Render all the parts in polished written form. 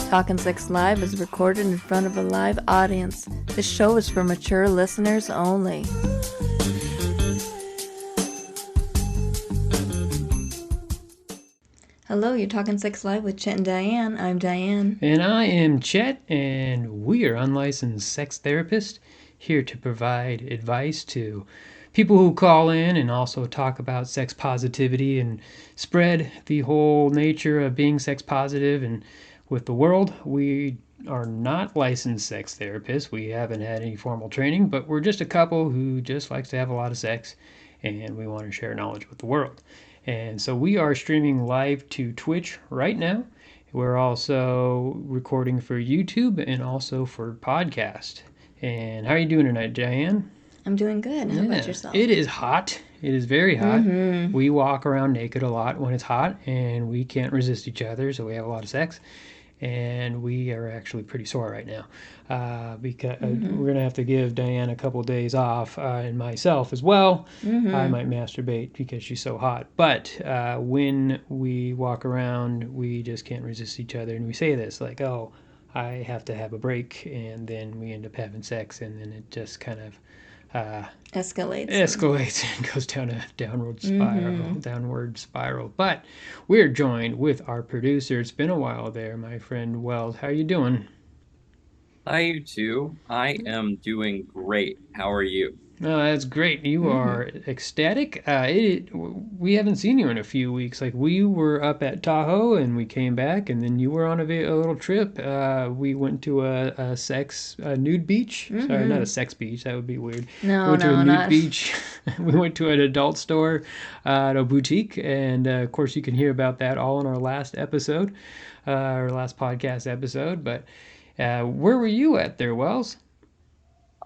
Talkin' Sex Live is recorded in front of a live audience. This show is for mature listeners only. Hello, you're Talkin' Sex Live with Chet and Diane. I'm Diane. And I am Chet, and we are unlicensed sex therapists here to provide advice to people who call in and also talk about sex positivity and spread the whole nature of being sex positive and with the world. We are not licensed sex therapists. We haven't had any formal training, but we're just a couple who just likes to have a lot of sex, and we want to share knowledge with the world. And so we are streaming live to Twitch right now. We're also recording for YouTube and also for podcast. And how are you doing tonight, Diane? I'm doing good. How about yourself? It is hot. It is very hot. We walk around naked a lot when it's hot, and we can't resist each other, so we have a lot of sex. And we are actually pretty sore right now because we're going to have to give Diane a couple days off, and myself as well. I might masturbate because she's so hot. But when we walk around, we just can't resist each other. And we say this like, oh, I have to have a break. And then we end up having sex, and then it just kind of escalates and goes down a downward spiral. But we're joined with our producer. It's been a while there, my friend Wells. How are you doing? Hi, you too. I am doing great. How are you? Oh, that's great. You are ecstatic. We haven't seen you in a few weeks. Like, we were up at Tahoe and we came back, and then you were on a little trip. We went to a nude beach. Sorry, not a sex beach. That would be weird. No, we went to a nude not. beach. We went to an adult store at a boutique, and of course, you can hear about that all in our last episode, our last podcast episode. But where were you at there, Wells?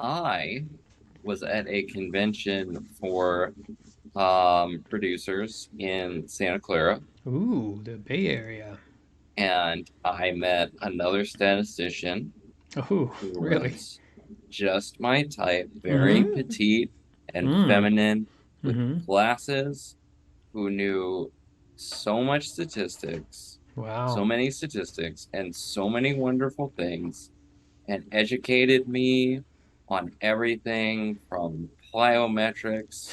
I was at a convention for producers in Santa Clara, Ooh, the Bay Area. and I met another statistician Oh, who really? was just my type, very petite and feminine, with glasses, who knew so much statistics, Wow. so many statistics, and so many wonderful things, and educated me on everything from plyometrics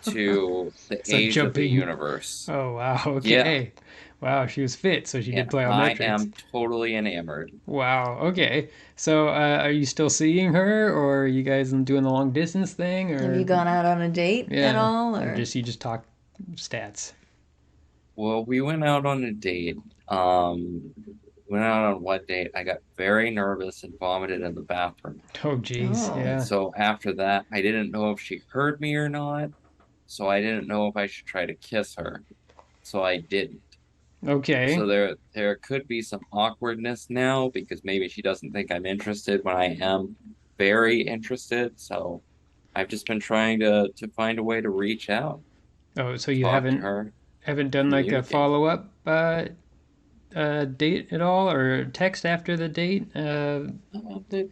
to the age of the universe. Oh, wow. Okay. Yeah. Wow, she was fit, so she did plyometrics. I am totally enamored. Wow. Okay. So, are you still seeing her, or are you guys doing the long distance thing, or Have you gone out on a date at all, or you just talk stats? Well, we went out on a date. Went out on one date. I got very nervous and vomited in the bathroom. Oh, geez. Oh. Yeah. So after that, I didn't know if she heard me or not. So I didn't know if I should try to kiss her. So I didn't. Okay. So there could be some awkwardness now because maybe she doesn't think I'm interested when I am very interested. So I've just been trying to find a way to reach out. Oh, so you talk to her, haven't done like a communicate. follow-up date at all, or text after the date?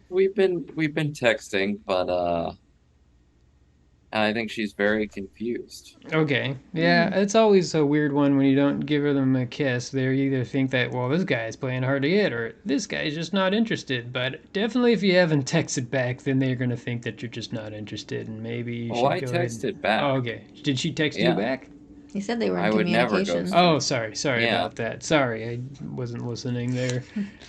We've been texting, but I think she's very confused. Okay. Yeah, it's always a weird one when you don't give them a kiss. They either think that, well, this guy's playing hard to get, or this guy's just not interested. But definitely if you haven't texted back, then they're going to think that you're just not interested, and maybe you should I go ahead texted back. Oh, okay. Did she text you Yeah. back? he said they were in I would never go communication? straight. Oh, sorry Yeah. about that. Sorry, I wasn't listening there.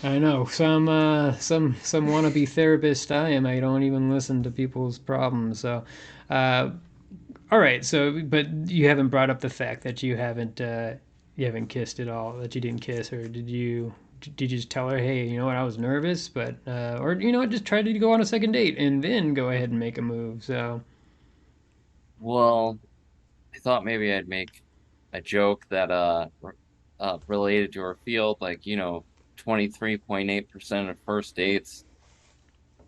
I know some wannabe therapist I am. I don't even listen to people's problems. So, all right. So, but you haven't brought up the fact that you haven't kissed at all. That you didn't kiss, or did you? Did you just tell her, hey, you know what, I was nervous, but or you know what, just try to go on a second date and then go ahead and make a move. So. Well, I thought maybe I'd make a joke that related to her field, like 23.8% of first dates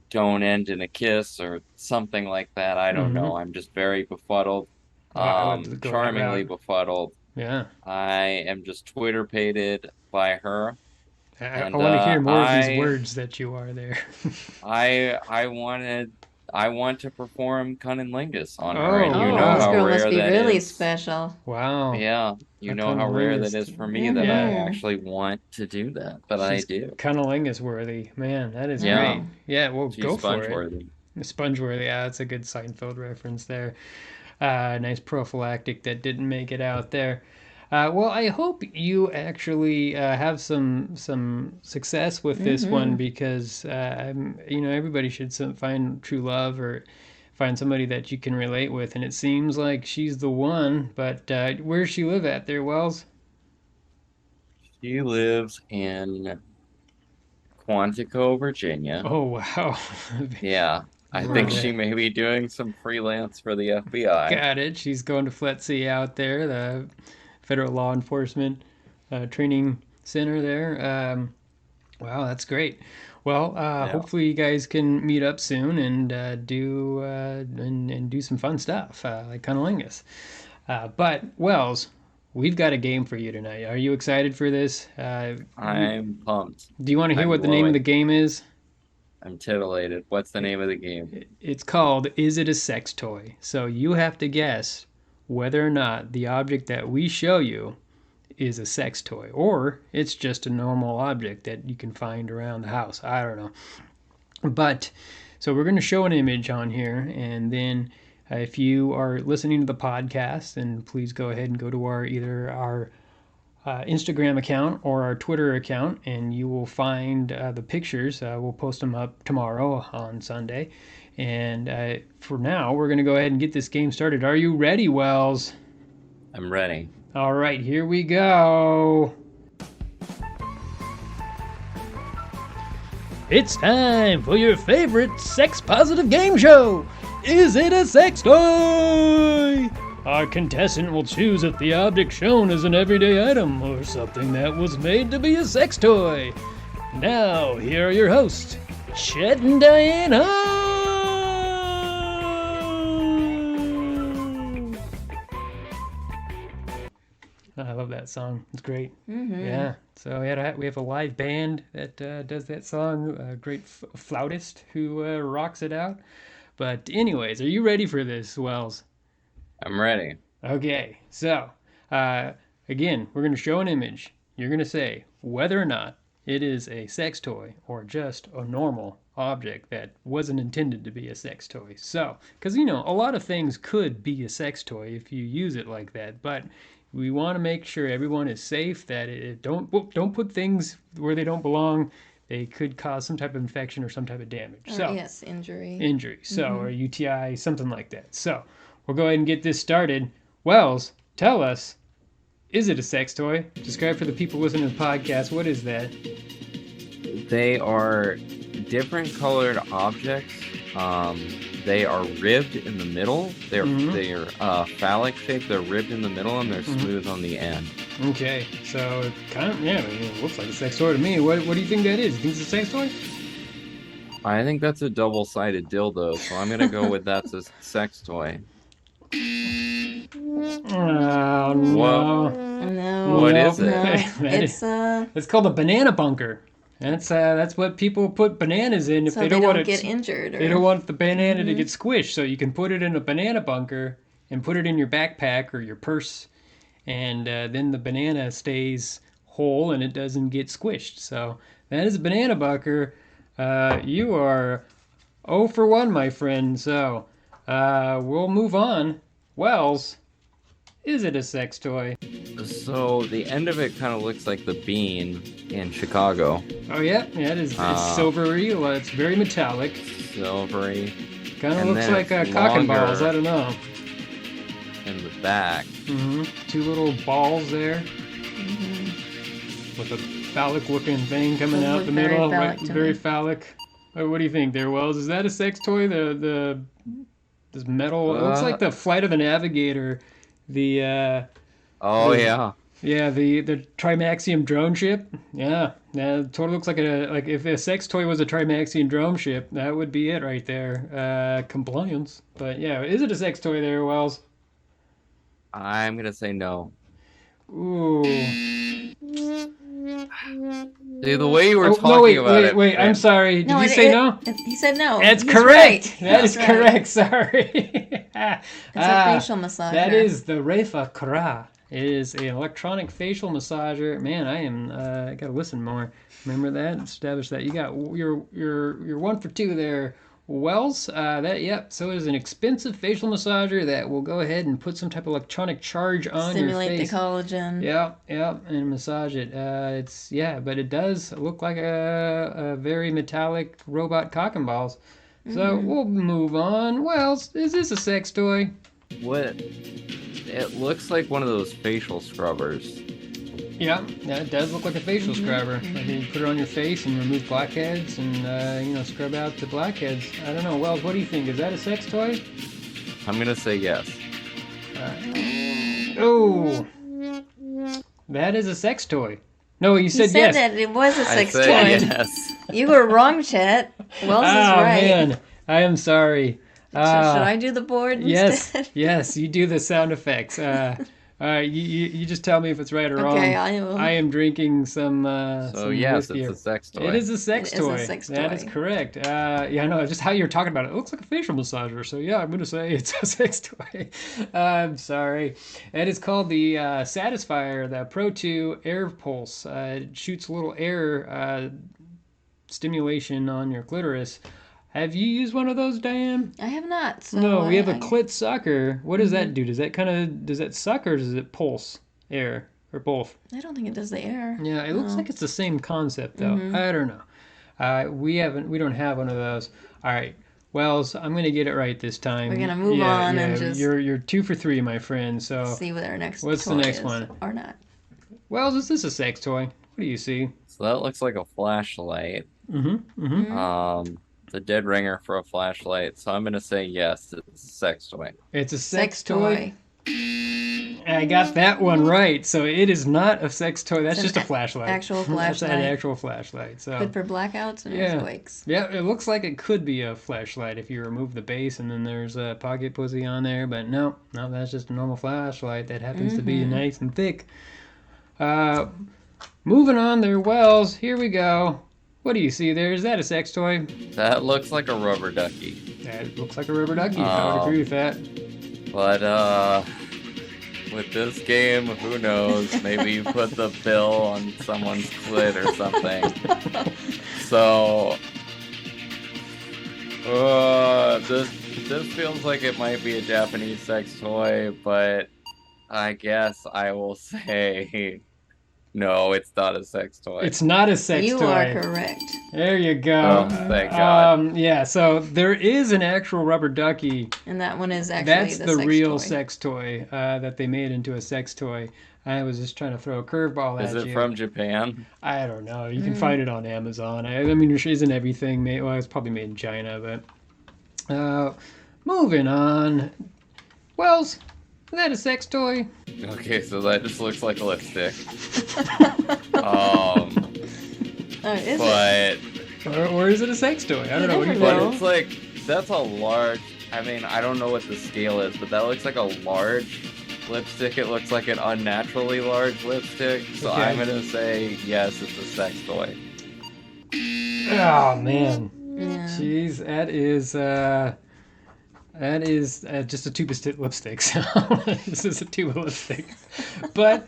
don't end in a kiss or something like that. I don't know. I'm just very befuddled, I would go that charmingly route. befuddled. Yeah. I am just Twitter-pated by her. I And want to hear more of these words that you are there. I wanted I want to perform cunnilingus on her, Oh, and you Oh, know well, this wow. how girl must rare be that really is. special. Wow. Yeah, you A know how rare that cunnilingus. is for me that I Yeah. actually want to do that, but I She's do. cunnilingus worthy. Man, that is Yeah, great. Yeah, well, she's go for sponge it. worthy. Spongeworthy. Yeah, that's a good Seinfeld reference there. Nice prophylactic that didn't make it out there. Well, I hope you actually have some success with this one because everybody should find true love or find somebody that you can relate with, and it seems like she's the one. But where does she live at there, Wells? She lives in Quantico, Virginia. Oh wow, Yeah, I think she Right. may be doing some freelance for the FBI. Got it. She's going to FLETC out there, the Federal Law Enforcement Training Center there. Wow, that's great. Well, Yeah, hopefully you guys can meet up soon and do some fun stuff like cunnilingus. But Wells, we've got a game for you tonight. Are you excited for this? I'm pumped. Do you want to hear I'm what the name of the glowing. game is? I'm titillated. What's the name of the game? It's called Is It a Sex Toy? So you have to guess whether or not the object that we show you is a sex toy or it's just a normal object that you can find around the house. I don't know. But so we're going to show an image on here, and then if you are listening to the podcast, then please go ahead and go to our Instagram account or our Twitter account, and you will find the pictures. We'll post them up tomorrow on Sunday. And for now, we're going to go ahead and get this game started. Are you ready, Wells? I'm ready. All right, here we go. It's time for your favorite sex positive game show. Is it a sex toy? Our contestant will choose if the object shown is an everyday item or something that was made to be a sex toy. Now, here are your hosts, Chet and Diane. I love that song. It's great. Yeah. So we have a live band that does that song. A great flautist who rocks it out. But anyways, are you ready for this, Wells? I'm ready. Okay. So again, we're going to show an image. You're going to say whether or not it is a sex toy or just a normal object that wasn't intended to be a sex toy. So, because a lot of things could be a sex toy if you use it like that, but we want to make sure everyone is safe. That don't put things where they don't belong. They could cause some type of infection or some type of damage. Yes, injury. Injury. So or UTI, something like that. So we'll go ahead and get this started. Wells, tell us, is it a sex toy? Describe for the people listening to the podcast. What is that? They are different colored objects. They are ribbed in the middle. They're phallic shaped. They're ribbed in the middle and they're smooth on the end. Okay, so it kind of it looks like a sex toy to me. What do you think that is? You think it's a sex toy? I think that's a double-sided dildo, so I'm gonna go with that's a sex toy. Oh no! No. What is it? No. It's called a banana bunker. That's what people put bananas in if So they don't want get injured. Or... They don't want the banana to get squished, so you can put it in a banana bunker and put it in your backpack or your purse, and then the banana stays whole and it doesn't get squished. So that is a banana bunker. You are 0 for 1, my friend. So we'll move on. Wells, is it a sex toy? So the end of it kind of looks like the bean in Chicago. Oh yeah, it is. It's silvery. It's very metallic. Silvery. Kind of looks like cock and balls. I don't know. In the back. Two little balls there. With a phallic-looking thing coming out the middle. Very phallic. What do you think there, Wells? Is that a sex toy? This metal. It looks like the Flight of the Navigator. The Yeah, the Trimaxium drone ship. Yeah, it totally looks like if a sex toy was a Trimaxium drone ship, that would be it right there. Compliance. But yeah, is it a sex toy there, Wells? I'm gonna say no. Ooh. Dude, the way you were Oh, talking no, wait, about wait, it. wait. I'm man. sorry. Did you say no? He said no. That's He's correct. right. That is That's right. correct. Sorry. It's a facial massager. That is the Refa Kra. It is an electronic facial massager. Man, I gotta listen more. Remember that? Establish that. You got you're 1 for 2 there. Wells, yep. So it is an expensive facial massager that will go ahead and put some type of electronic charge on your Stimulate face. the collagen. Yeah, and massage it. But it does look like a very metallic robot cock and balls. So we'll move on. Wells, is this a sex toy? What? It looks like one of those facial scrubbers. Yeah, it does look like a facial scrubber. Like you put it on your face and remove blackheads and scrub out the blackheads. I don't know. Wells, what do you think? Is that a sex toy? I'm gonna say yes. Oh, that is a sex toy. No, you said He said yes. that it was a sex I toy. said yes. You were wrong, Chet. Wells is right. Man, I am sorry. Should I do the board instead? Yes, you do the sound effects. You just tell me if it's right or wrong. Okay, I will. I am drinking some. So yes, whiskey. it's a sex toy. It is a sex It is a toy. sex That toy. is correct. No, just how you're talking about it. It looks like a facial massager. So yeah, I'm gonna say it's a sex toy. I'm sorry. It is called the Satisfier, the Pro 2 Air Pulse. It shoots a little air stimulation on your clitoris. Have you used one of those, Diane? I have not. So No, we have a clit sucker. What does that do? Does that suck or does it pulse air or both? I don't think it does the air. Yeah, it looks like it's the same concept though. I don't know. We don't have one of those. All right. Wells, I'm gonna get it right this time. We're gonna move on and just you're 2 for 3, my friend. So see what our next what's the toy next is one? or not. Wells, is this a sex toy? What do you see? So that looks like a flashlight. Mm-hmm. The dead ringer for a flashlight. So I'm gonna say yes, it's a sex toy. It's a sex toy. I got that one right. So it is not a sex toy. That's just a flashlight. Actual That's an flashlight. actual flashlight. So Good for blackouts and Yeah. earthquakes. yeah, it looks like it could be a flashlight if you remove the base and then there's a pocket pussy on there. But no, that's just a normal flashlight that happens to be nice and thick. Moving on there, Wells. Here we go. What do you see there? Is that a sex toy? That looks like a rubber ducky. That looks like a rubber ducky. I would agree with that. But with this game, who knows? Maybe you put the pill on someone's clit or something. So this feels like it might be a Japanese sex toy, but I guess I will say no, it's not a sex toy. It's not a sex You toy. are correct. There you go. Oh, thank God. Yeah, so there is an actual rubber ducky. And that one is actually That's the the sex real toy. sex toy that they made into a sex toy. I was just trying to throw a curveball at you. Is it from Japan? I don't know. You can find it on Amazon. I mean, there isn't everything made. Well, it's probably made in China, but moving on. Wells, is that a sex toy? Okay, so that just looks like a lipstick. Oh, is it? But Or is it a sex toy? I don't know. What do you never but know. think? it's like that's a large. I mean, I don't know what the scale is, but that looks like a large lipstick. It looks like an unnaturally large lipstick. So Okay. I'm gonna say yes, it's a sex toy. Oh man. Yeah. Jeez, that is just a tube of lipstick. So this is a tube of lipstick. But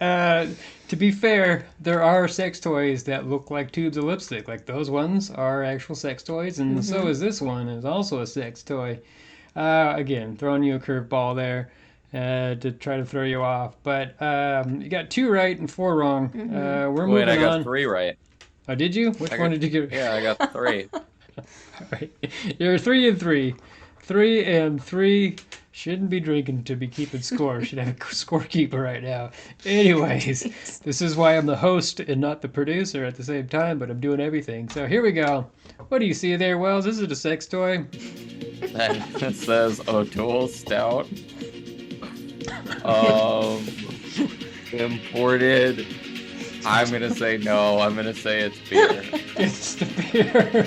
to be fair, there are sex toys that look like tubes of lipstick. Like those ones are actual sex toys, and so is this one. Is also a sex toy. Again, throwing you a curveball there to try to throw you off. But you got 2 right and 4 wrong. We're moving Wait, I got on. 3 right. Oh, did you? Which one did you get? Yeah, I got 3. All right. You're 3 and 3. 3 and 3 shouldn't be drinking to be keeping score. Should have a scorekeeper right now. Anyways, this is why I'm the host and not the producer at the same time, but I'm doing everything. So here we go. What do you see there, Wells? Is it a sex toy? That says O'Toole Stout. Imported. I'm gonna say no. I'm gonna say it's beer. It's the beer.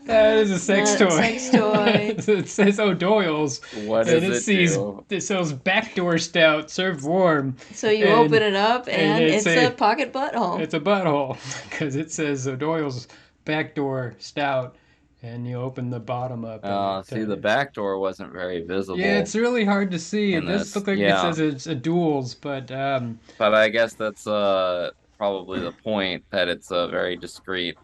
That is a sex toy. Sex toy. It says O'Doyle's. What And does it do? it sells backdoor stout served warm. So you And- open it up and it's a pocket butthole. It's a butthole because it says O'Doyle's backdoor stout, and you open the bottom up. See, the back door wasn't very visible. Yeah, it's really hard to see. It in does this, look like yeah. it says it's a duels, but But I guess that's probably the point, that it's very discreet.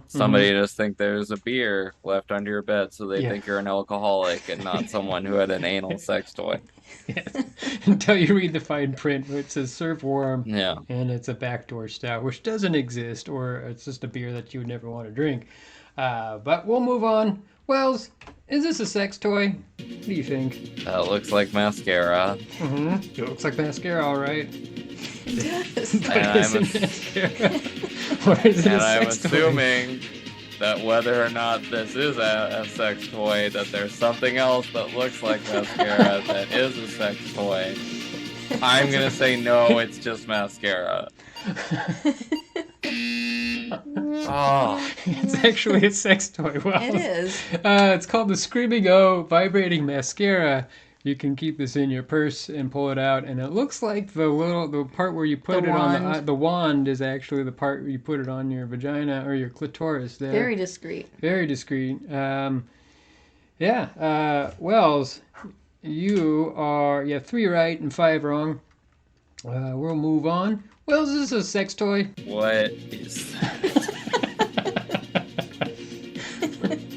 Somebody just think there's a beer left under your bed, so they Yeah. think you're an alcoholic and not someone who had an anal sex toy. Yes. Until you read the fine print where it says serve warm, Yeah. and it's a backdoor stout, which doesn't exist, or it's just a beer that you would never want to drink. But we'll move on. Wells, is this a sex toy? What do you think? That looks like mascara. It looks like mascara, all right. It does. But And is I'm it mascara? Or is it And a I'm sex toy? assuming that whether or not this is a sex toy, that there's something else that looks like mascara that is a sex toy. I'm gonna say no, it's just mascara. Oh, It's actually a sex toy. Wells. It is. It's called the Screaming O Vibrating Mascara. You can keep this in your purse and pull it out, and it looks like the part where you put The it on wand. the wand is actually the part where you put it on your vagina or your clitoris. There, Very discreet. very discreet. Wells, you have 3 right and 5 wrong. We'll move on. Wells, is this a sex toy? what is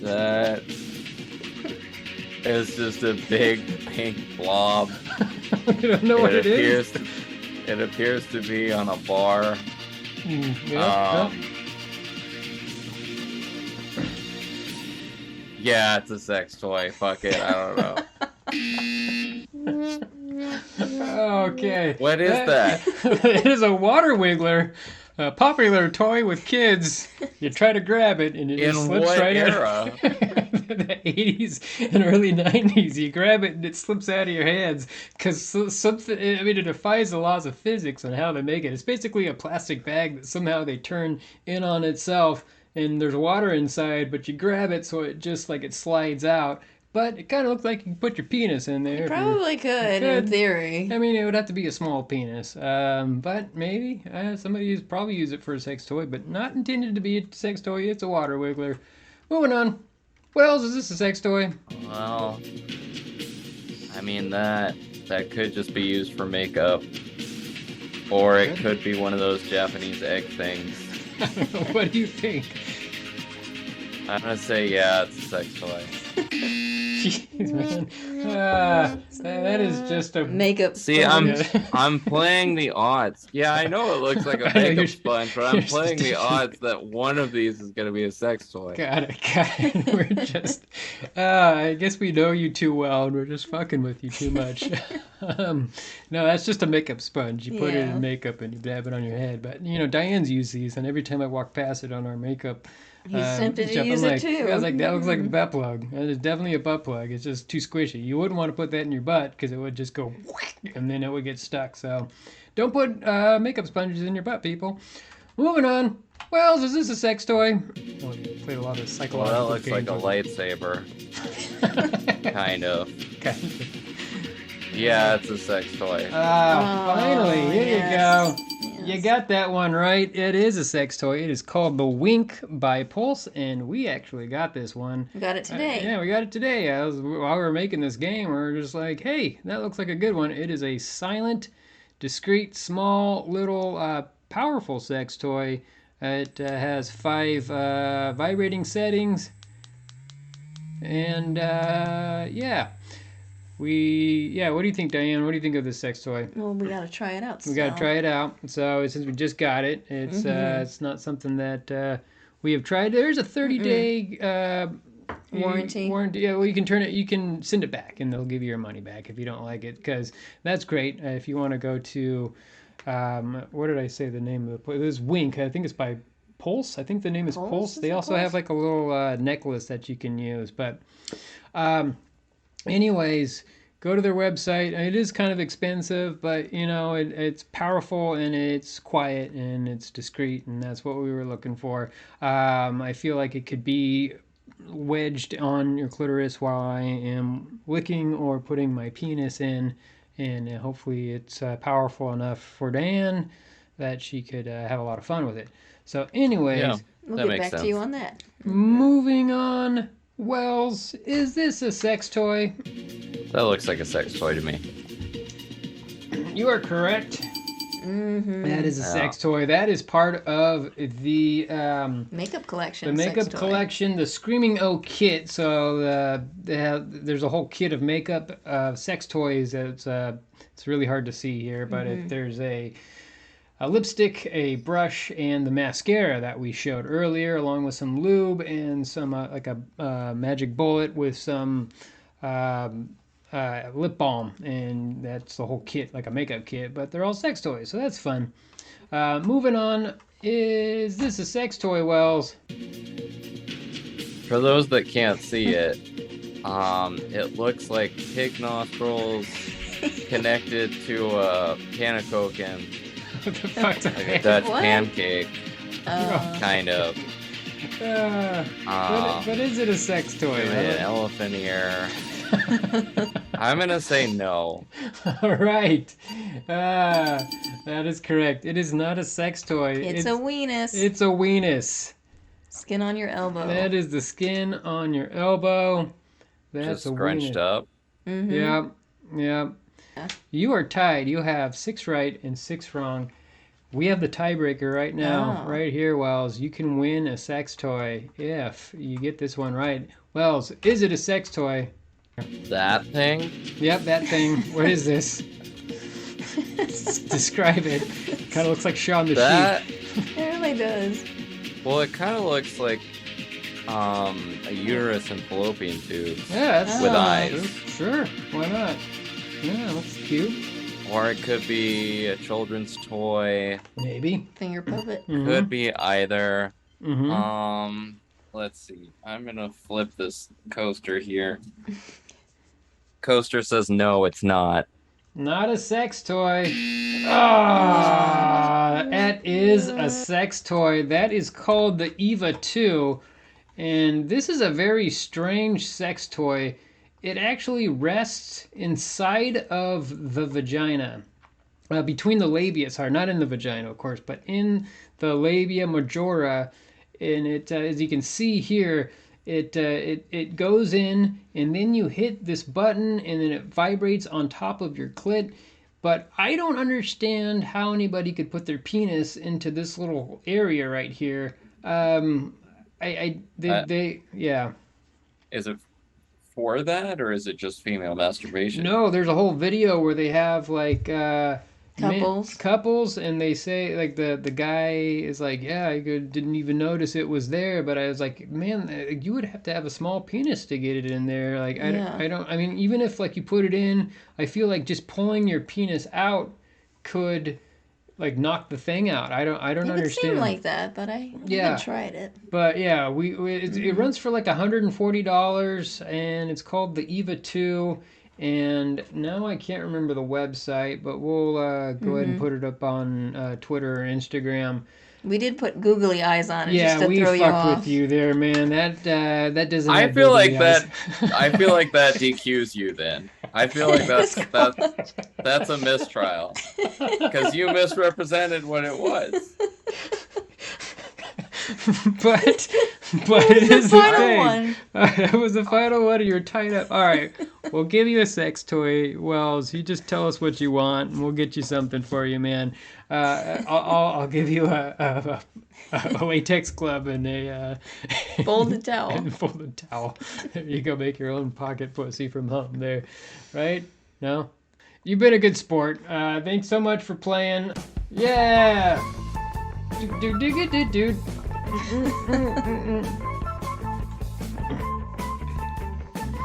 that? It's just a big pink blob. I don't know what it is. It appears to be on a bar. Yeah. Yeah, it's a sex toy. Fuck it, I don't know. Okay. What is that? It is a water wiggler, a popular toy with kids. You try to grab it and it just In slips what right era? out. The 80s and early 90s. You grab it and it slips out of your hands because something. I mean, it defies the laws of physics on how they make it. It's basically a plastic bag that somehow they turn in on itself, and there's water inside, but you grab it so it just like it slides out. But it kind of looks like you can put your penis in there. You if you're- probably could, in theory. I mean, it would have to be a small penis, but maybe somebody probably use it for a sex toy, but not intended to be a sex toy. It's a water wiggler. Moving on. Wells, is this a sex toy? Well, I mean that could just be used for makeup, or it could be one of those Japanese egg things. What do you think? I'm gonna say yeah, it's a sex toy. Jeez, man. That is just a Makeup. See, sponge. I'm playing the odds. Yeah, I know it looks like a I know, makeup you're- sponge, but I'm you're playing the still- odds that one of these is gonna be a sex toy. Got it. We're just, I guess we know you too well, and we're just fucking with you too much. No, that's just a makeup sponge. You put it Yeah. in makeup and you dab it on your head. But, Diane's used these, and every time I walk past it on our makeup, He's tempted to stuff, use I'm it too. I was like, that looks like a butt plug. That is definitely a butt plug. It's just too squishy. You wouldn't want to put that in your butt because it would just go whack, and then it would get stuck. So don't put makeup sponges in your butt, people. Moving on. Wells, is this a sex toy? Oh, you played a lot of Well, psychological that looks like games a with lightsaber, kind of. it. Kind of. Yeah, it's a sex toy. Finally, here you go. yes. You got that one right. It is a sex toy. It is called the Wink by Pulse, and we actually got this one. We got it today. Yeah, we got it today. While we were making this game, we were just like, hey, that looks like a good one. It is a silent, discreet, small, little, powerful sex toy. It has 5 vibrating settings. And, yeah. What do you think, Diane? What do you think of this sex toy? Well, we gotta try it out. We got to try it out. So since we just got it, it's not something that we have tried. There's a 30-day Warranty. Yeah, well, you can turn it. You can send it back, and they'll give you your money back if you don't like it. Because that's great. If you want to go to, what did I say the name of the place? This is Wink. I think it's by Pulse. I think the name is Pulse? Pulse. Is They it also have Pulse? like a little necklace that you can use. But, anyways, go to their website. It is kind of expensive, but it's powerful and it's quiet and it's discreet, and that's what we were looking for. I feel like it could be wedged on your clitoris while I am licking or putting my penis in, and hopefully it's powerful enough for Diane that she could have a lot of fun with it. So, anyways, We'll that get makes back sense. to you on that. moving on. Wells, is this a sex toy? That looks like a sex toy to me. You are correct. That is a sex toy. That is part of the Makeup collection. the makeup sex toy. collection, the Screaming Oak kit. So there's a whole kit of makeup, sex toys. It's really hard to see here, but there's a lipstick, a brush, and the mascara that we showed earlier, along with some lube and some like a magic bullet with some lip balm, and that's the whole kit, like a makeup kit. But they're all sex toys, so that's fun. Moving on, is this a sex toy, Wells? For those that can't see it, it looks like pig nostrils connected to a can of Coke and like a Dutch pancake, kind of. But is it a sex toy? An elephant ear. I'm gonna say no. All right, that is correct. It is not a sex toy. It's a weenus. It's a weenus. Skin on your elbow. That is the skin on your elbow. That's just a scrunched weenus. up. Yeah. You are tied. You have 6 right and 6 wrong. We have the tiebreaker right now, right here, Wells. You can win a sex toy if you get this one right. Wells, is it a sex toy? That thing? Yep, that thing. What is this? Describe it. Kind of looks like Shaun the Sheep. It really does. Well, it kind of looks like a uterus and fallopian tubes. Yeah, that's with eyes. Sure, why not? Yeah, looks cute. Or it could be a children's toy. Maybe. Finger puppet. Could be either. Mm-hmm. Let's see. I'm gonna flip this coaster here. Coaster says no, it's not. Not a sex toy. Ah, that is a sex toy. That is called the Eva 2. And this is a very strange sex toy. It actually rests inside of the vagina. Between the labia, sorry, not in the vagina, of course, but in the labia majora. And it, as you can see here, it goes in, and then you hit this button, and then it vibrates on top of your clit. But I don't understand how anybody could put their penis into this little area right here. Yeah. Is it for that, or is it just female masturbation? No, there's a whole video where they have like couples, and they say like the guy is like, yeah, I didn't even notice it was there, but I was like, man, you would have to have a small penis to get it in there. Like I mean, even if like you put it in, I feel like just pulling your penis out could like knock the thing out. I don't understand. It would seem like that, but I haven't tried it. But yeah, it runs for like $140, and it's called the Eva 2. And now I can't remember the website, but we'll go ahead and put it up on Twitter or Instagram. We did put googly eyes on it just to throw you off. Yeah, we fucked with you there, man. That doesn't. I feel like that. I feel like that DQs you. Then I feel like that's a mistrial because you misrepresented what it was. but it is the thing. One. It was the final one. You're tied up. All right, we'll give you a sex toy, Wells. You just tell us what you want, and we'll get you something for you, man. I'll give you a latex glove and a folded towel. Folded towel. There you go. Make your own pocket pussy from home. There, right? No, you've been a good sport. Thanks so much for playing. Yeah. Dude.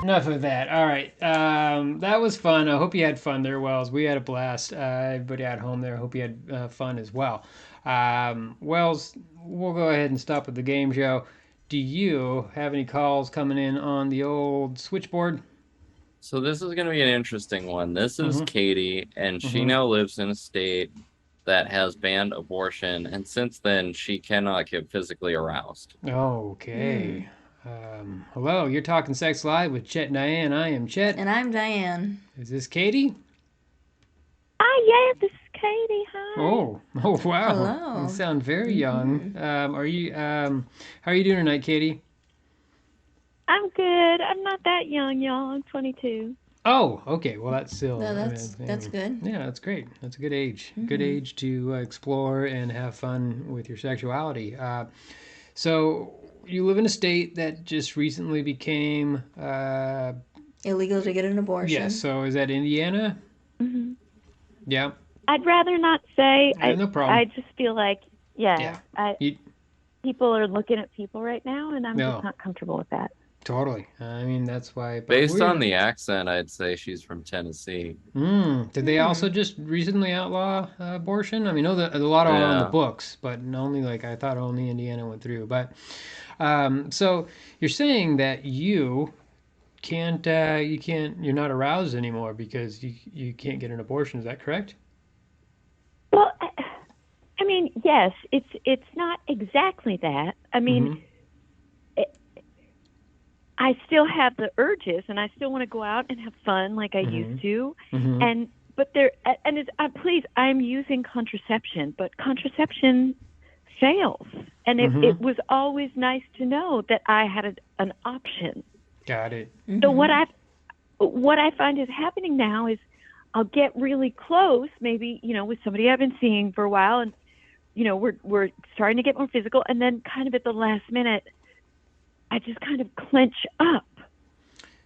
Enough of that. All right. That was fun. I hope you had fun there, Wells. We had a blast. Everybody at home there, I hope you had fun as well. Wells, we'll go ahead and stop with the game show. Do you have any calls coming in on the old switchboard? So this is going to be an interesting one. This is Katie, and she now lives in a state that has banned abortion, and since then she cannot get physically aroused. Okay. Hello, you're talking sex live with Chet and Diane. I am Chet. And I'm Diane. Is this Katie? Hi, yeah, this is Katie. Hi. Oh wow. Hello. You sound very young. Are you how are you doing tonight, Katie? I'm good. I'm not that young, y'all. I'm 22. Oh, okay. Well, that's still. No, that's good. Yeah, that's great. That's a good age. Good Mm-hmm. age to explore and have fun with your sexuality. So you live in a state that just recently became. Illegal to get an abortion. Yes. So is that Indiana? hmm Yeah. I'd rather not say. Yeah, no problem. I just feel like, Yeah. people are looking at people right now, and I'm No. just not comfortable with that. Totally. I mean, that's why. But Based on the accent, I'd say she's from Tennessee. Did they also just recently outlaw abortion? I mean, I know that a lot are on the Yeah. books, but only I thought only Indiana went through. But so you're saying that you're not aroused anymore because you can't get an abortion. Is that correct? Well, I mean, yes, it's not exactly that. I mean, I still have the urges, and I still want to go out and have fun like I used to. But please, I'm using contraception, but contraception fails, and it was always nice to know that I had an option. Got it. So what I find is happening now is I'll get really close, maybe with somebody I've been seeing for a while, and we're starting to get more physical, and then kind of at the last minute, I just kind of clench up.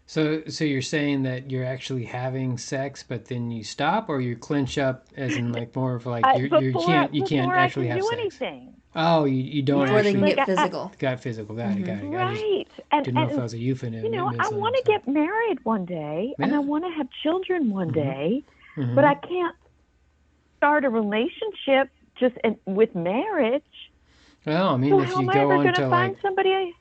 So you're saying that you're actually having sex, but then you stop, or you clench up, as in like more of like you can't actually have sex. Anything. Oh, you don't Before actually they can get physical. got physical. Got it. Got it. Right. I just didn't know if that was a euphemism. I want to get married one day, and I want to have children one day, Mm-hmm. but I can't start a relationship just with marriage. Well, I mean, So if how you am I go ever on going to to find somebody?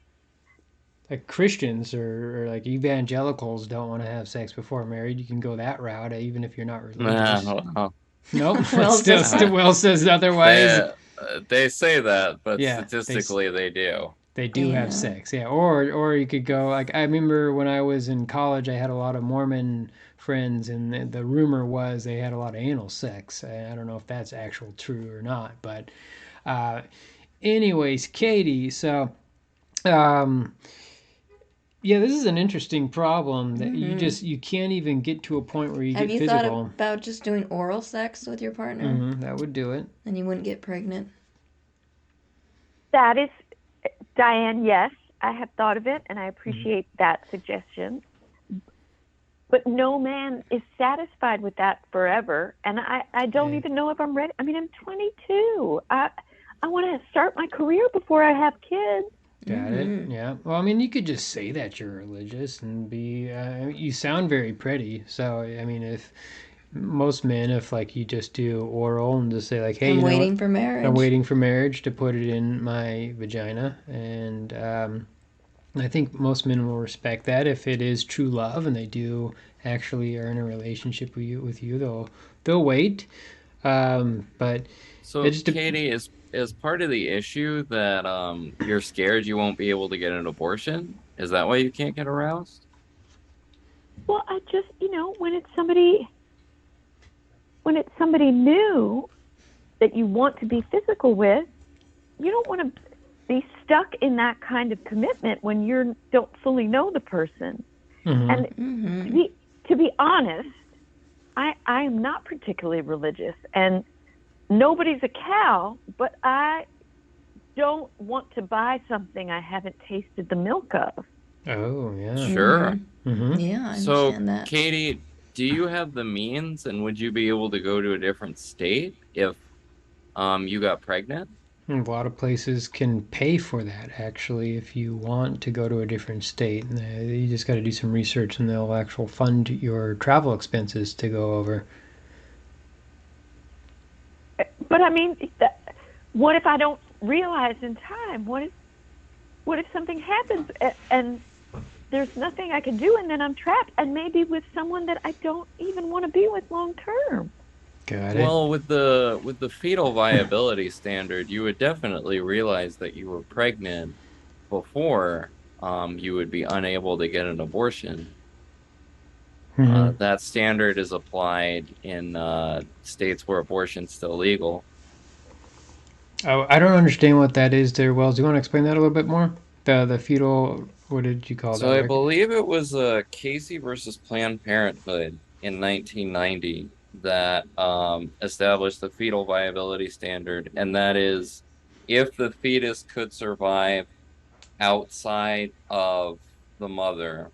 like Christians or like evangelicals don't want to have sex before married, you can go that route, even if you're not religious. Well, Nope. Well, still Will says otherwise. they say that, but Yeah, statistically they do. They do have sex, yeah. Or you could go like I remember when I was in college, I had a lot of Mormon friends, and the rumor was they had a lot of anal sex. I don't know if that's actual true or not, but anyways, Katie. So, yeah, this is an interesting problem that you can't even get to a point where you Have get you physical. thought about just doing oral sex with your partner? That would do it. And you wouldn't get pregnant? That is, Diane, yes, I have thought of it, and I appreciate that suggestion. But no man is satisfied with that forever, and I don't even know if I'm ready. I mean, I'm 22. I want to start my career before I have kids. Got it. Yeah. Well, I mean, you could just say that you're religious and be. You sound very pretty. So, I mean, if most men, if like you just do oral and just say like, "Hey, I'm waiting for marriage. I'm waiting for marriage to put it in my vagina," and I think most men will respect that if it is true love and they do actually are in a relationship with you. They'll wait. But So, Katie, is part of the issue that you're scared you won't be able to get an abortion? Is that why you can't get aroused? Well, I just, when it's somebody new that you want to be physical with, you don't want to be stuck in that kind of commitment when you don't fully know the person. And to be honest, I am not particularly religious, and nobody's a cow, but I don't want to buy something I haven't tasted the milk of. Oh, yeah. Sure. Yeah, I understand that. So, Katie, do you have the means, and would you be able to go to a different state if you got pregnant? A lot of places can pay for that, actually, if you want to go to a different state. You just got to do some research, and they'll actually fund your travel expenses to go over. But I mean, what if I don't realize in time? What if something happens and there's nothing I can do, and then I'm trapped, and maybe with someone that I don't even want to be with long term? Got it. Well, with the fetal viability standard, you would definitely realize that you were pregnant before you would be unable to get an abortion. Mm-hmm. That standard is applied in states where abortion's still legal. Oh, I don't understand what that is there, Wells. Do you want to explain that a little bit more? The fetal, what did you call So that I record? believe it was Casey versus Planned Parenthood in 1990 that established the fetal viability standard, and that is if the fetus could survive outside of the mother,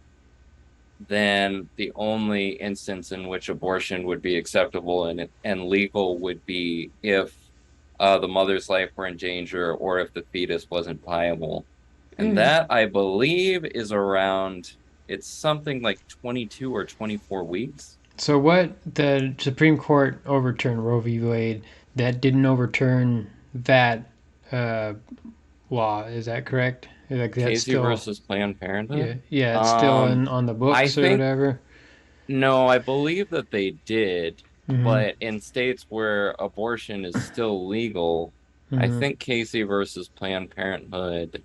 then the only instance in which abortion would be acceptable and legal would be if the mother's life were in danger or if the fetus wasn't viable. And that, I believe, is around, it's something like 22 or 24 weeks. So what the Supreme Court overturned Roe v. Wade, that didn't overturn that uh, law. Is that correct? Like that's Casey still, versus Planned yeah, Parenthood. yeah, it's still on the I books or think, whatever. no, I believe that they did, Mm-hmm. but in states where abortion is still legal, I Mm-hmm. think Casey versus Planned Parenthood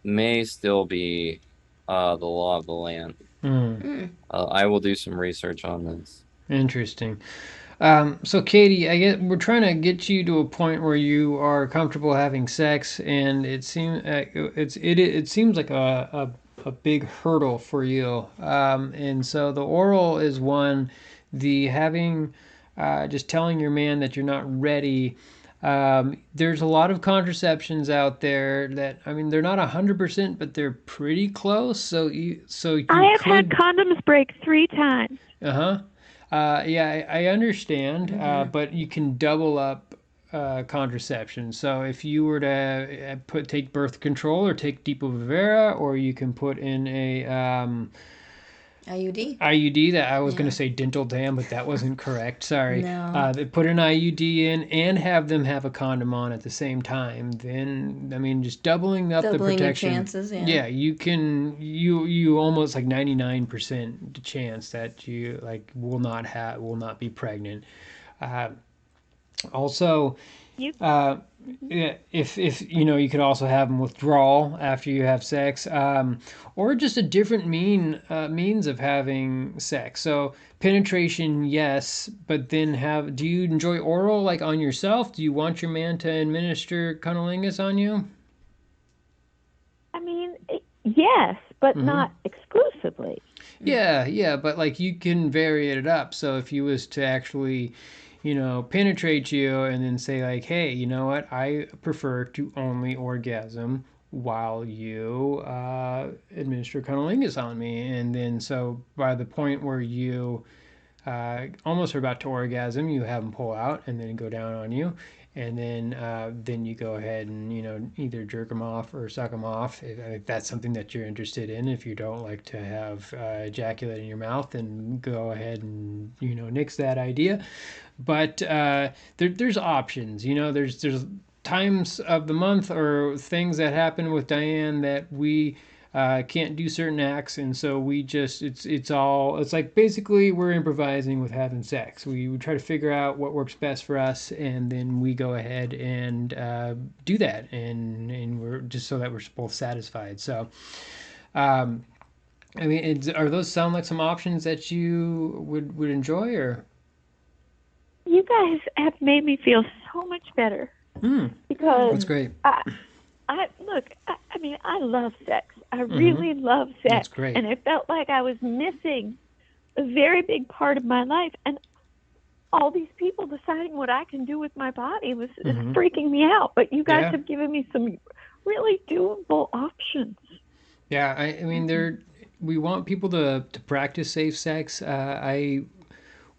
may still be the law of the land. I will do some research on this. Interesting. So Katie, I guess we're trying to get you to a point where you are comfortable having sex, and it seems like a big hurdle for you. And so the oral is one. The having just telling your man that you're not ready. There's a lot of contraceptions out there that I mean they're not 100%, but they're pretty close. So I you have had could. condoms break 3 times. Uh-huh. Yeah, I understand, but you can double up contraception. So if you were to take birth control or take Depo-Provera, or you can put in a IUD. IUD. That I was going Yeah. to say dental dam, but that wasn't correct. Sorry. No. They put an IUD in and have them have a condom on at the same time. Then I mean, just doubling up the Doubling your protection. chances, yeah. Yeah, you almost like 99% chance that you like will not be pregnant. Uh, also, You yeah, if you know, you could also have them withdrawal after you have sex, or just a different means of having sex. So penetration, yes, but then have do you enjoy oral like on yourself? Do you want your man to administer cunnilingus on you? I mean, yes, but Mm-hmm. not exclusively. Yeah, but like you can vary it up. So if you was to actually, you know, penetrate you and then say like, hey, you know what? I prefer to only orgasm while you administer cunnilingus on me, and then so by the point where you almost are about to orgasm, you have them pull out and then go down on you, and then you go ahead and you know either jerk them off or suck them off if that's something that you're interested in. If you don't like to have ejaculate in your mouth, then go ahead and you know nix that idea. But there's options. You know, there's times of the month or things that happen with Diane that we can't do certain acts, and so we just it's like basically we're improvising with having sex. We try to figure out what works best for us, and then we go ahead and do that, and we're just so that we're both satisfied. So. Um, I mean, are those sound like some options that you would enjoy, or? You guys have made me feel so much better because That's great. I look. I mean, I love sex. I really love sex, That's great. and it felt like I was missing a very big part of my life. And all these people deciding what I can do with my body is freaking me out. But you guys have given me some really doable options. Yeah, I mean, we want people to practice safe sex.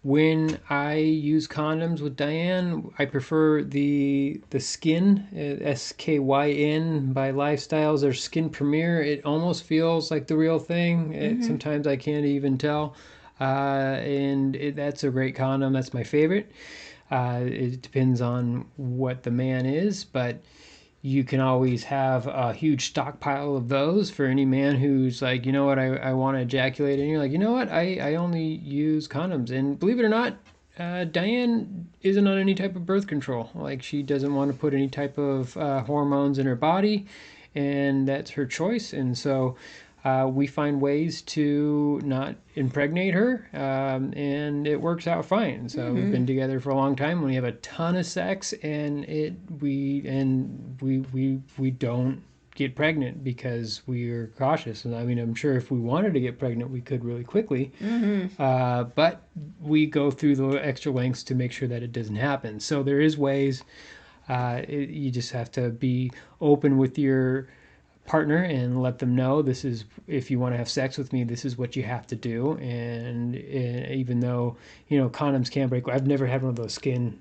When I use condoms with Diane, I prefer the Skin, SKYN by Lifestyles, or Skin Premier. It almost feels like the real thing. Sometimes I can't even tell. That's a great condom. That's my favorite. It depends on what the man is, but you can always have a huge stockpile of those for any man who's like, you know what, I want to ejaculate. And you're like, you know what, I only use condoms. And believe it or not, Diane isn't on any type of birth control. Like, she doesn't want to put any type of hormones in her body. and that's her choice. And so we find ways to not impregnate her, and it works out fine. So we've been together for a long time. We have a ton of sex, and we don't get pregnant because we're cautious. And I mean, I'm sure if we wanted to get pregnant, we could really quickly. But we go through the extra lengths to make sure that it doesn't happen. So there is ways. You just have to be open with your partner and let them know, this is, if you want to have sex with me, this is what you have to do. And even though, you know, condoms can break, I've never had one of those skin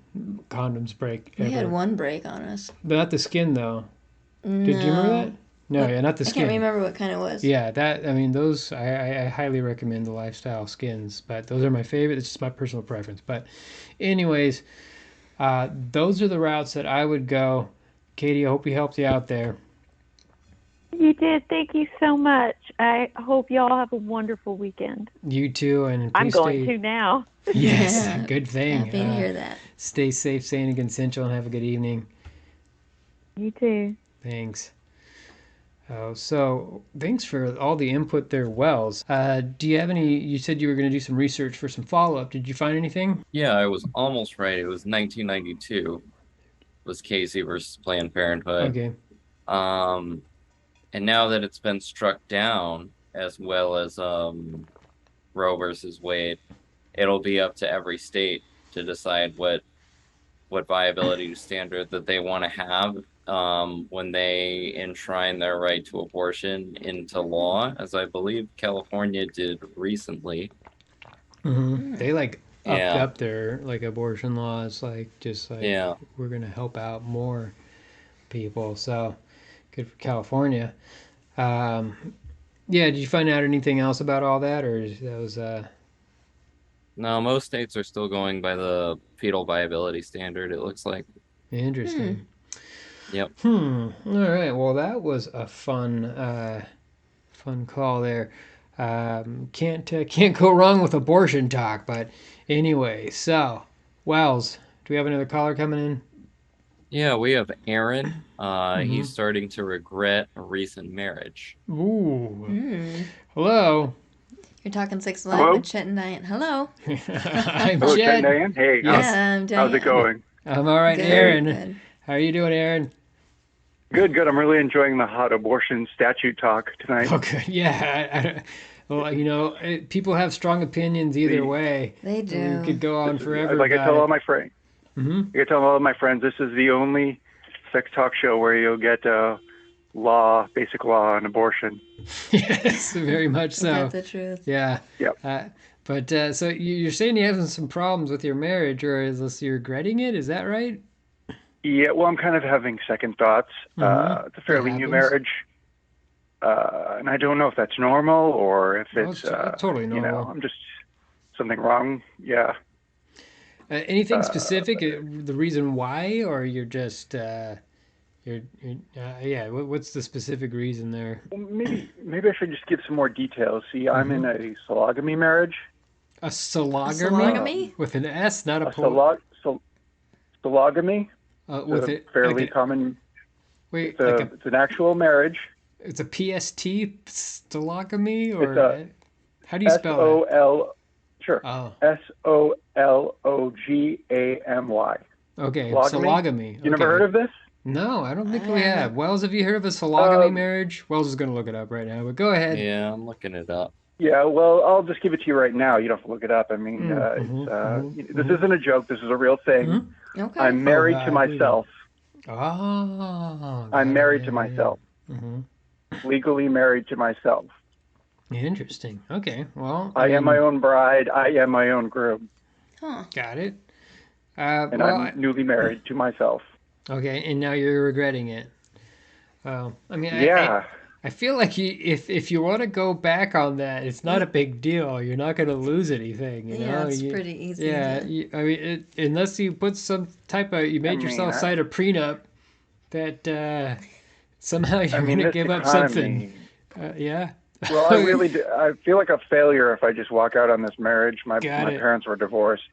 condoms break We ever. had one break on us. But not the skin though. No. Did you remember that? No, yeah, not the skin. I can't remember what kind it was. Yeah, that, I mean, those, I highly recommend the lifestyle skins, but those are my favorite. It's just my personal preference. But anyways, those are the routes that I would go. Katie, I hope we helped you out there. You did. Thank you so much. I hope y'all have a wonderful weekend. You too, and I'm going to now. Yes, Yeah. good thing. Happy to hear that. Stay safe, sane, and consensual, and have a good evening. You too. Thanks. So thanks for all the input there, Wells. Do you have any, you said you were going to do some research for some follow-up. Did you find anything? Yeah, I was almost right. It was 1992 was Casey versus Planned Parenthood. Okay. And now that it's been struck down, as well as Roe versus Wade, it'll be up to every state to decide what viability standard that they want to have when they enshrine their right to abortion into law, as I believe California did recently. They like upped Yeah. up their like abortion laws, like just like Yeah. we're going to help out more people. So good for California. Yeah, did you find out anything else about all that, or that was No, most states are still going by the fetal viability standard, it looks like. interesting? Yep. All right. Well, that was a fun call there. Can't go wrong with abortion talk. But anyway, so Wells, do we have another caller coming in? Yeah, we have Aaron. He's starting to regret a recent marriage. Ooh. Hello. You're talking Sex Live Hello? with Chet and Diane. Hello. I'm Hello, Chet Jed. and Diane. Hey, Yes. Yeah, I'm Diane. how's it going? I'm all right, Good, Aaron. good. How are you doing, Aaron? Good. I'm really enjoying the hot abortion statute talk tonight. Okay. Yeah. Well, you know, people have strong opinions either way. They do. We could go on forever. Like I about tell all it. my friends, I tell all of my friends, this is the only sex talk show where you'll get basic law on abortion. Yes, very much so. That's the truth. Yeah. Yep. But so you're saying you're having some problems with your marriage, or is this you're regretting it? Is that right? Yeah, well, I'm kind of having second thoughts. It's a fairly new happens. marriage. And I don't know if that's normal or if Well, it's totally You know, normal. I'm just something wrong. Yeah. Anything specific? The reason why, or you're just yeah? What's the specific reason there? Well, maybe I should just give some more details. See, I'm in a sologamy marriage. A sologamy? Sologamy? With an S, not a Sologamy. with It's a it fairly like common. wait, It's an actual marriage. it's a PST sologamy, or It's a how do you spell it? SOL. Sure. Oh, SOLOGAMY. okay, Sologamy? sologamy. You never heard of this? No, I don't think I we haven't. have. Wells, have you heard of a sologamy marriage? Wells is going to look it up right now, but go ahead. Yeah, I'm looking it up. Yeah, well, I'll just give it to you right now. You don't have to look it up. I mean, this isn't a joke. This is a real thing. Okay. I'm married I to believe it. myself. Oh, I'm married to myself. Legally married to myself. Interesting. Okay, well, I am my own bride. I am my own groom. Huh. got it. And Well, I'm newly married to myself. okay, and now you're regretting it. Well, I mean, Yeah. I feel like if you want to go back on that, it's not a big deal. You're not going to lose anything. You Yeah, know? it's pretty easy. Yeah, I mean, unless you put some type of, you made yourself sign a prenup that somehow you're going to this give up economy- something. Yeah. Well, I really do. I feel like a failure if I just walk out on this marriage. My Got it. parents were divorced,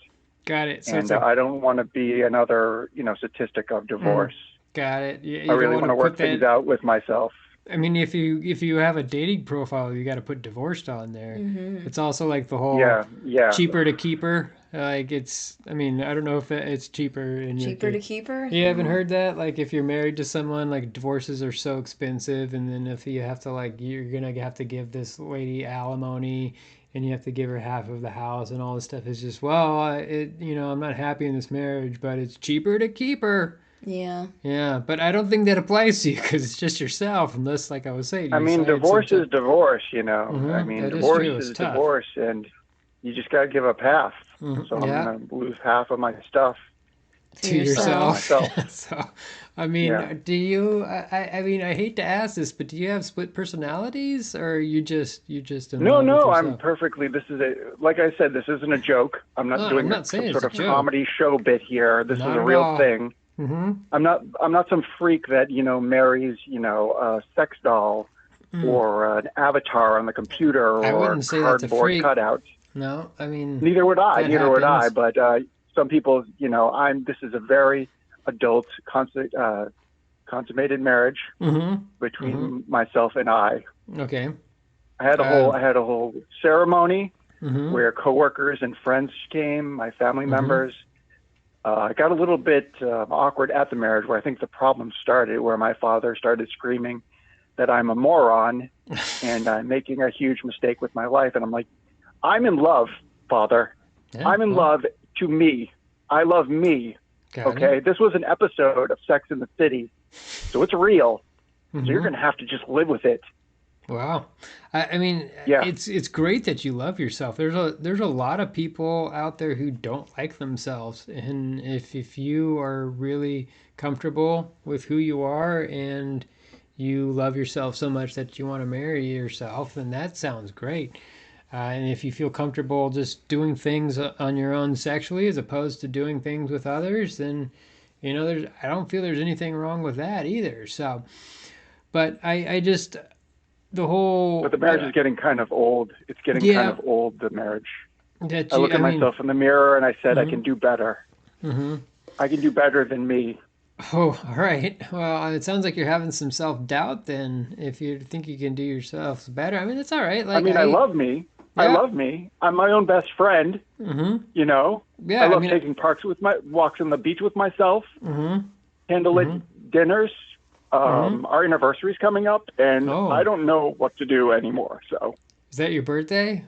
Got it. So and it's like, I don't want to be another, statistic of divorce. got it. You I don't really want to put work things out with myself. I mean, if you have a dating profile, you got to put divorced on there. It's also like the whole yeah. cheaper to keep her. Like it's, I mean, I don't know if it's cheaper in your Cheaper to case. keep her? You haven't heard that? Like if you're married to someone, like divorces are so expensive, and then if you have to like, you're gonna have to give this lady alimony, and you have to give her half of the house, and all this stuff is just, well, I'm not happy in this marriage, but it's cheaper to keep her. Yeah. Yeah, but I don't think that applies to you because it's just yourself, unless, like I was saying, I you mean, decide divorce sometime. is divorce, you know. I mean, That is divorce true. It's is tough. divorce, and you just got to give up half. So I'm Yeah. going to lose half of my stuff To yourself. myself. So, I mean, Yeah. do you? I mean, I hate to ask this, but do you have split personalities, or are you just in No, love with no, I'm yourself? perfectly. Like I said, this isn't a joke. I'm not No, I'm doing not some saying sort it's of a joke. comedy show bit here. This Not is a at real all. thing. I'm not some freak that marries a sex doll or an avatar on the computer I or wouldn't say that's a cardboard freak. cutouts. No, I mean, Neither would I. that Neither would I. happens. But some people, This is a very adult, consummated marriage between myself and I. Okay. I had a whole ceremony where coworkers and friends came, my family members. It got a little bit awkward at the marriage, where I think the problem started, where my father started screaming that I'm a moron and I'm making a huge mistake with my life. And I'm like, I'm in love, Father. Yeah, I'm in love to me. I love me. Okay? This was an episode of Sex in the City, so it's real. So you're going to have to just live with it. Wow. I mean, Yeah. it's great that you love yourself. There's a lot of people out there who don't like themselves, and if you are really comfortable with who you are and you love yourself so much that you want to marry yourself, then that sounds great. And if you feel comfortable just doing things on your own sexually as opposed to doing things with others, then I don't feel there's anything wrong with that either. So, but I just the whole. But the marriage is getting kind of old. It's getting kind of old, the marriage. I look at myself in the mirror and I said, I can do better. I can do better than me. Oh, all right. Well, it sounds like you're having some self-doubt then, if you think you can do yourself better. I mean, it's all right. Like, I love me. Yeah. I love me. I'm my own best friend. Yeah, I love taking walks on the beach with myself, candlelit dinners. Our anniversary's coming up, and I don't know what to do anymore. So, is that your birthday?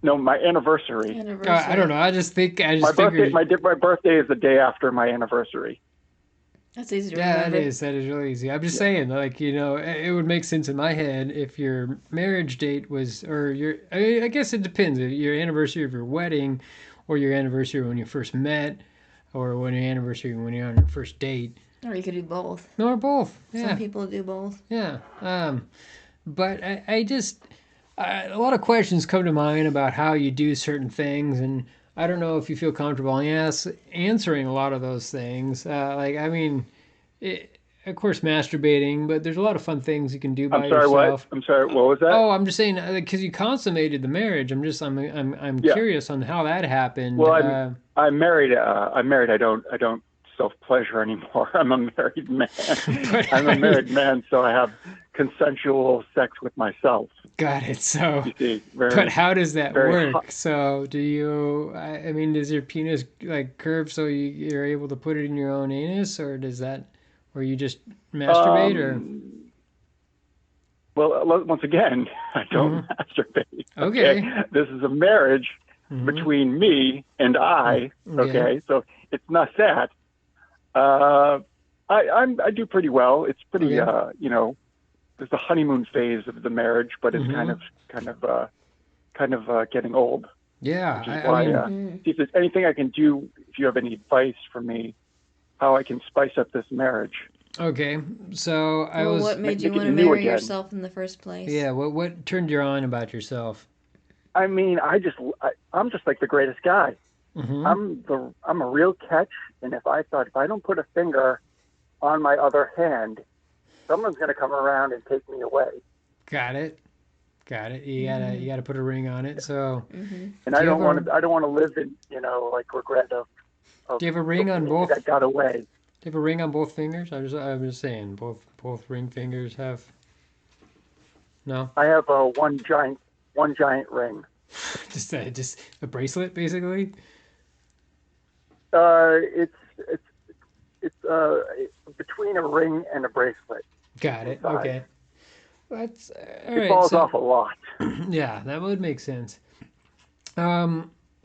No, my anniversary. I don't know. I just figured. My birthday is the day after my anniversary. That's easy to remember. That is really easy. I'm just saying, like, it would make sense in my head if your marriage date was, or I guess it depends. Your anniversary of your wedding, or your anniversary when you first met, or your anniversary when you're on your first date. Or you could do both. No, or both. Yeah. Some people do both. Yeah. But I just, a lot of questions come to mind about how you do certain things, and I don't know if you feel comfortable answering a lot of those things. Of course, masturbating, but there's a lot of fun things you can do by yourself. What? I'm sorry, what was that? Oh, I'm just saying, because you consummated the marriage. I'm curious on how that happened. Well, I'm married. I don't self-pleasure anymore. I'm a married man. I'm a married man, so I have consensual sex with myself. Got it. So, but how does that work? So, do you? I mean, does your penis like curve so you're able to put it in your own anus, or or you just masturbate, or? Well, once again, I don't masturbate. Okay. This is a marriage between me and I. Okay, so it's not that. I do pretty well. It's pretty, there's the honeymoon phase of the marriage, but it's kind of getting old. Yeah. Which is why, see if there's anything I can do, if you have any advice for me, how I can spice up this marriage. Okay. So what made you want to marry yourself in the first place? Yeah. What turned you on about yourself? I mean, I'm just like the greatest guy. I'm a real catch, and if I don't put a finger on my other hand, someone's going to come around and take me away. Got it. You gotta put a ring on it. So, and I don't want to live in regret of. Do you have a ring on both? That got away. Do you have a ring on both fingers? I'm just saying, both ring fingers have. No. I have one giant ring. just a bracelet, basically. It's between a ring and a bracelet. Got it. Inside. Okay. That's all it right. falls off a lot. Yeah, that would make sense.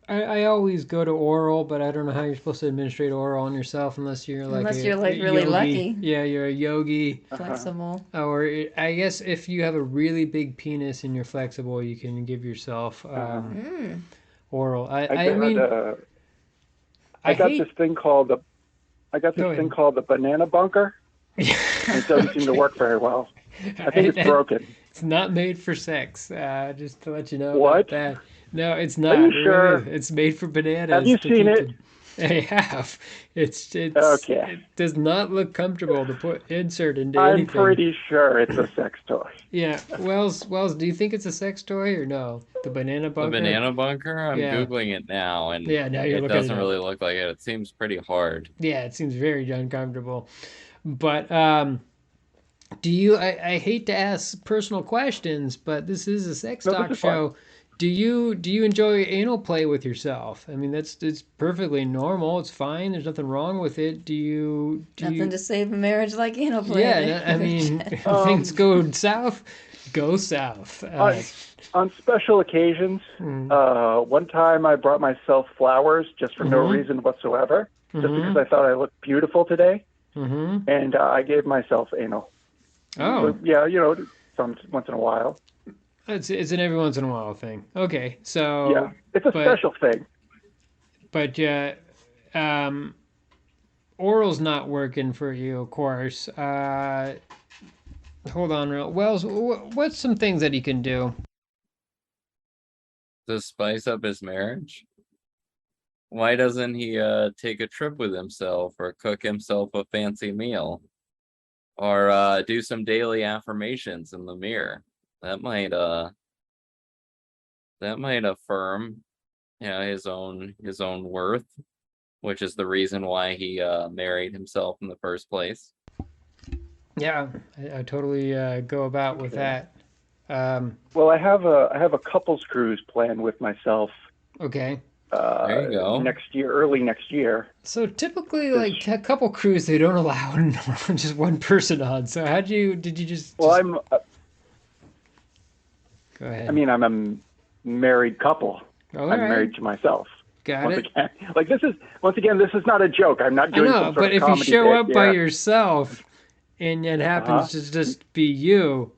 I always go to oral, but I don't know how you're supposed to administrate oral on yourself unless you're like really yogi. lucky. Yeah, you're a yogi. Flexible. Or I guess if you have a really big penis and you're flexible, you can give yourself oral. I got this thing called the banana bunker. And it doesn't seem to work very well. I think it's broken. It's not made for sex. Just to let you know what? About that. No, it's not. Are you sure? It's made for bananas. Have you seen it? I have. It's okay. It does not look comfortable to put insert into I'm anything. pretty sure it's a sex toy. Yeah. Wells, do you think it's a sex toy or no? The banana bunker? The banana bunker? I'm Googling it now, and now you're it doesn't really look like it. It seems pretty hard. Yeah, it seems very uncomfortable. But do you, I hate to ask personal questions, but this is a sex talk show. Fun. Do you enjoy anal play with yourself? I mean, it's perfectly normal. It's fine. There's nothing wrong with it. Nothing to save a marriage like anal play. Yeah, I mean, if things go south, go south. On special occasions, one time I brought myself flowers just for no reason whatsoever, just because I thought I looked beautiful today, and I gave myself anal. Oh. So, yeah, once in a while. It's an every once in a while thing. Okay, so yeah, it's a special thing. But oral's not working for you, of course. Hold on, Wells. What's some things that he can do to spice up his marriage? Why doesn't he take a trip with himself, or cook himself a fancy meal, or do some daily affirmations in the mirror? That might affirm, his own worth, which is the reason why he married himself in the first place. Yeah, I totally go about with that. Well, I have a couples cruise planned with myself. Okay. There you go. Early next year. So typically, like a couple cruise, they don't allow just one person on. So did you just? Well, Go ahead. I mean, I'm a married couple. I'm married to myself. Got it. This is not a joke. I'm not doing some sort of comedy. But if you show up by yourself, and it happens to just be you,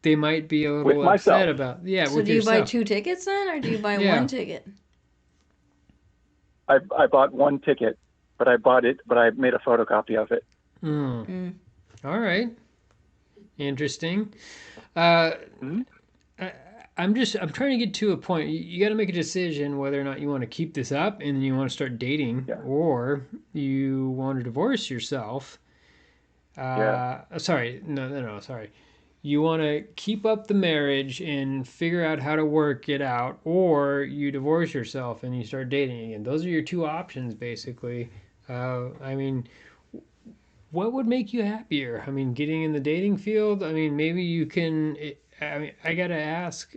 they might be a little upset about. Yeah. So do you buy 2 tickets then, or do you buy 1 ticket? I bought 1 ticket, but I made a photocopy of it. All right. Interesting. I'm trying to get to a point. You got to make a decision whether or not you want to keep this up and you want to start dating, or you want to divorce yourself. Sorry. You want to keep up the marriage and figure out how to work it out, or you divorce yourself and you start dating again. Those are your 2 options, basically. I mean, what would make you happier? I mean, getting in the dating field? I mean, maybe you can... I got to ask...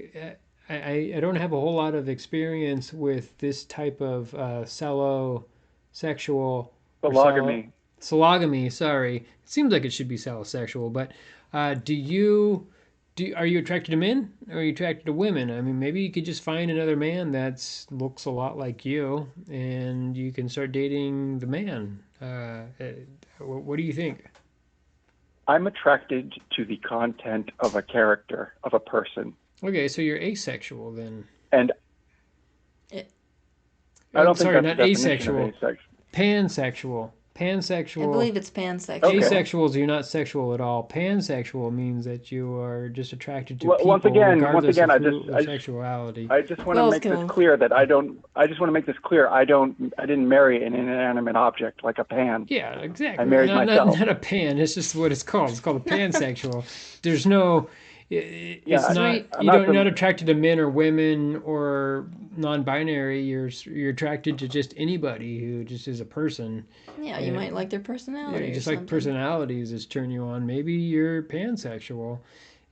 I don't have a whole lot of experience with this type of solosexual... Sologamy, sorry. It seems like it should be solosexual, but are you attracted to men, or are you attracted to women? I mean, maybe you could just find another man that looks a lot like you, and you can start dating the man. What do you think? I'm attracted to the content of a character, of a person. Okay, so you're asexual then. And I don't think that's not the asexual. Definition of asexual. Pansexual. Pansexual. I believe it's pansexual. Okay. Asexuals, you're not sexual at all. Pansexual means that you are just attracted to people, once again, regardless I of sexuality. I just want to make this clear that I didn't marry an inanimate object like a pan. Yeah, exactly. I married myself. Not a pan. It's just what it's called. It's called a pansexual. There's no. it's not, you're not attracted to men or women or non-binary. You're attracted to just anybody who just is a person. Yeah, you might like their personality. Yeah, just like personalities just turn you on. Maybe you're pansexual,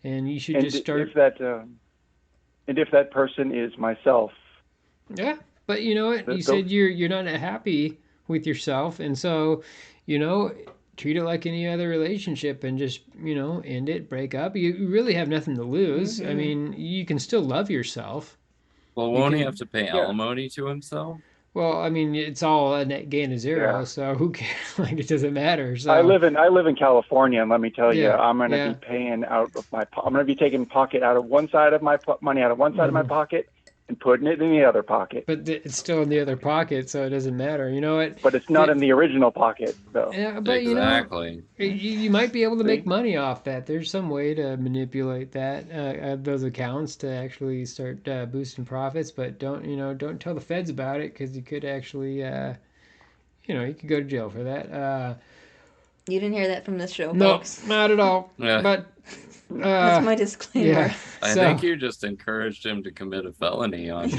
and you should just start. If that person is myself. Yeah, but you know what? You said you're not happy with yourself, and so, treat it like any other relationship and just, end it, break up. You really have nothing to lose. Mm-hmm. I mean, you can still love yourself. Well, won't he have to pay alimony to himself? Well, I mean, it's all a net gain of zero, so who cares? Like, it doesn't matter. So I live in California, and let me tell you, I'm going to be paying out of I'm going to be taking pocket out of one side of my money out of one side of my pocket and putting it in the other pocket. But it's still in the other pocket, so it doesn't matter. You know what? But it's not in the original pocket, though. Yeah, but exactly. You might be able to make money off that. There's some way to manipulate that those accounts to actually start boosting profits. But don't tell the feds about it, because you could actually, you could go to jail for that. You didn't hear that from this show, no, folks. Not at all. Yeah. But that's my disclaimer. Yeah. I think you just encouraged him to commit a felony on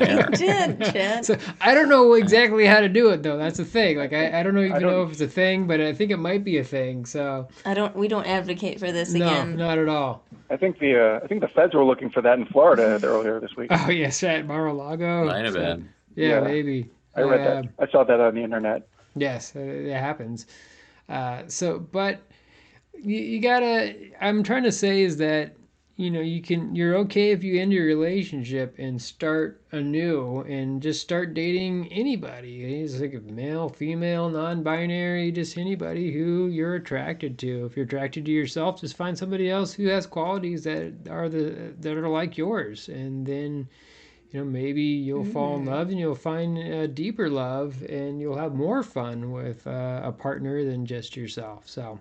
air. You did, Chet. So I don't know exactly how to do it, though. That's the thing. Like I don't even know if it's a thing, but I think it might be a thing. So we don't advocate for this again. No, not at all. I think the feds were looking for that in Florida earlier this week. Oh yes, at Mar-a-Lago. Might have been. Yeah, maybe. I read that. I saw that on the internet. Yes, it happens. But you gotta. I'm trying to say is that you're okay if you end your relationship and start anew and just start dating anybody. It's like a male, female, non-binary, just anybody who you're attracted to. If you're attracted to yourself, just find somebody else who has qualities that are like yours, and then maybe you'll fall in love and you'll find a deeper love, and you'll have more fun with a partner than just yourself. So.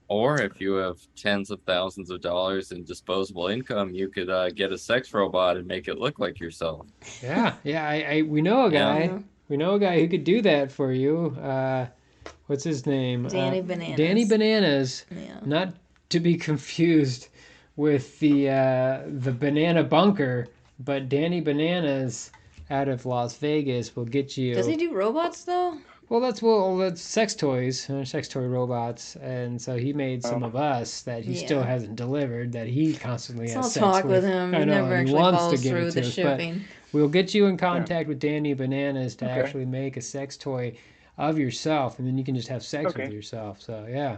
Or if you have tens of thousands of dollars in disposable income, you could get a sex robot and make it look like yourself. Yeah. We know a guy. Yeah. We know a guy who could do that for you. What's his name? Danny Bananas. Danny Bananas. Yeah. Not to be confused with the Banana Bunker, but Danny Bananas out of Las Vegas will get you. Does he do robots though? Well, that's sex toys, sex toy robots, and so he made some of us that he still hasn't delivered, that he constantly has sex with. I'll talk with him. He never actually follows through the shipping. We'll get you in contact with Danny Bananas to actually make a sex toy of yourself, and then you can just have sex with yourself. So yeah.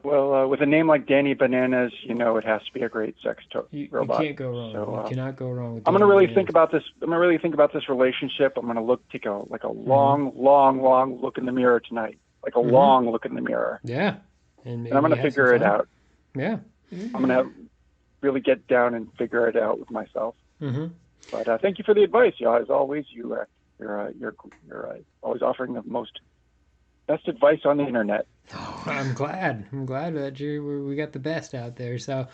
Well, with a name like Danny Bananas, it has to be a great sex toy robot. You can't go wrong. So, you cannot go wrong with. I'm going to really think about this. I'm going to really think about this relationship. I'm going to take a long look in the mirror tonight, like a long look in the mirror. Yeah, and I'm going to figure it out. Yeah, I'm going to really get down and figure it out with myself. Mm-hmm. But thank you for the advice. As always, you're always offering the best advice on the internet. Oh, I'm glad that we got the best out there. So,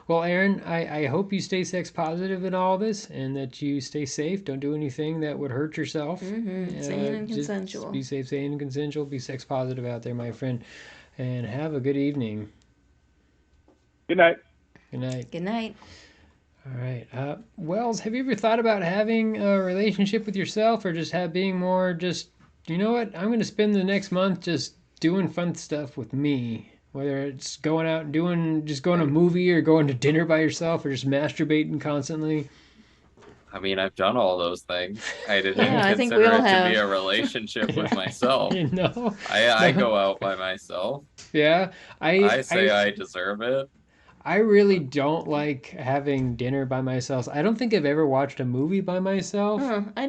well, Aaron, I hope you stay sex positive in all this, and that you stay safe. Don't do anything that would hurt yourself. Mm-hmm. Sane and consensual. Be safe, sane, and consensual. Be sex positive out there, my friend. And have a good evening. Good night. Good night. Good night. All right. Wells, have you ever thought about having a relationship with yourself, or just being more just, you know what, I'm going to spend the next month just doing fun stuff with me, whether it's going out and going to a movie, or going to dinner by yourself, or just masturbating constantly? I mean, I've done all those things. I didn't consider it to be a relationship with myself. I go out by myself. Yeah. I say I deserve it. I really don't like having dinner by myself. I don't think I've ever watched a movie by myself. I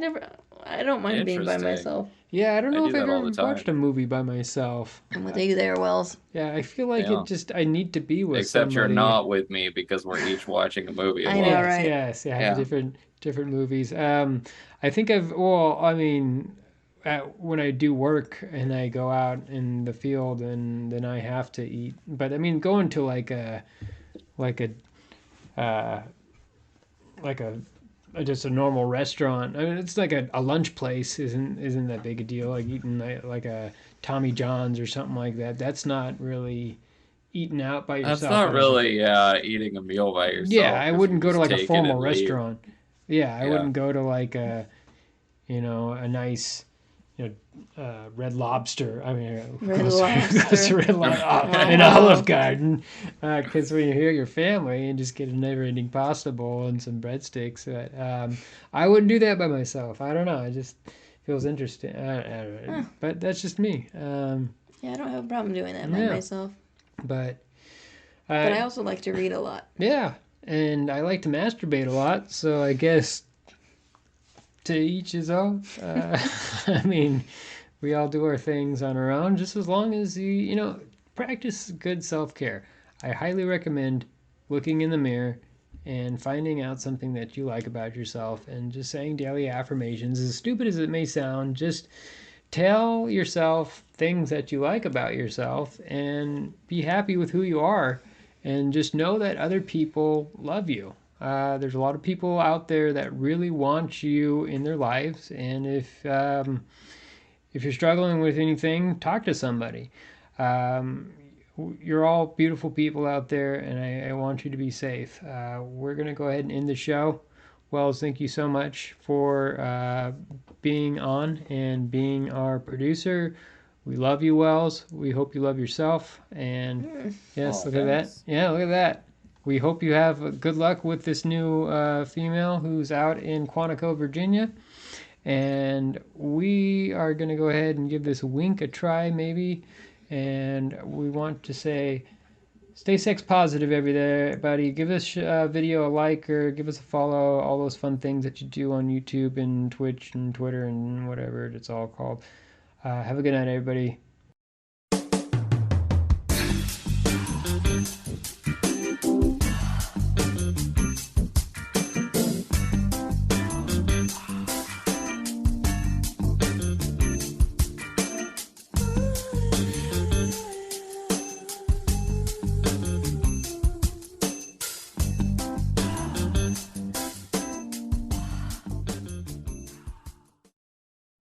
don't mind being by myself. Yeah, I don't know if I've ever watched a movie by myself. I'm with you there, Wells. Yeah, I feel like I need to be with Except somebody. You're not with me, because we're each watching a movie. I know, right? Yes, different movies. I think when I do work and I go out in the field, and then I have to eat. But I mean, going to just a normal restaurant. I mean, it's like a lunch place isn't that big a deal. Like eating like a Tommy John's or something like that. That's not really eating out by yourself. That's not really eating a meal by yourself. Yeah, I wouldn't go to like a formal restaurant. Yeah, I wouldn't go to like a nice Red Lobster. I mean, Red Lobster. An Olive Garden. Because when you're here, your family, and just get a never-ending pasta bowl and some breadsticks. I wouldn't do that by myself. I don't know. It just feels interesting. But that's just me. Yeah, I don't have a problem doing that by myself. But I also like to read a lot. Yeah, and I like to masturbate a lot. So I guess to each his own. I mean, we all do our things on our own, just as long as you practice good self-care. I highly recommend looking in the mirror and finding out something that you like about yourself and just saying daily affirmations. As stupid as it may sound, just tell yourself things that you like about yourself and be happy with who you are, and just know that other people love you. There's a lot of people out there that really want you in their lives, and if you're struggling with anything, talk to somebody. You're all beautiful people out there, and I want you to be safe. We're going to go ahead and end the show. Wells, thank you so much for being on and being our producer. We love you, Wells. We hope you love yourself. And yes, look thanks. at that. Yeah, look at that. We hope you have good luck with this new female who's out in Quantico, Virginia. And we are going to go ahead and give this wink a try, maybe. And we want to say, stay sex positive, everybody. Give this video a like or give us a follow. All those fun things that you do on YouTube and Twitch and Twitter and whatever it's all called. Have a good night, everybody.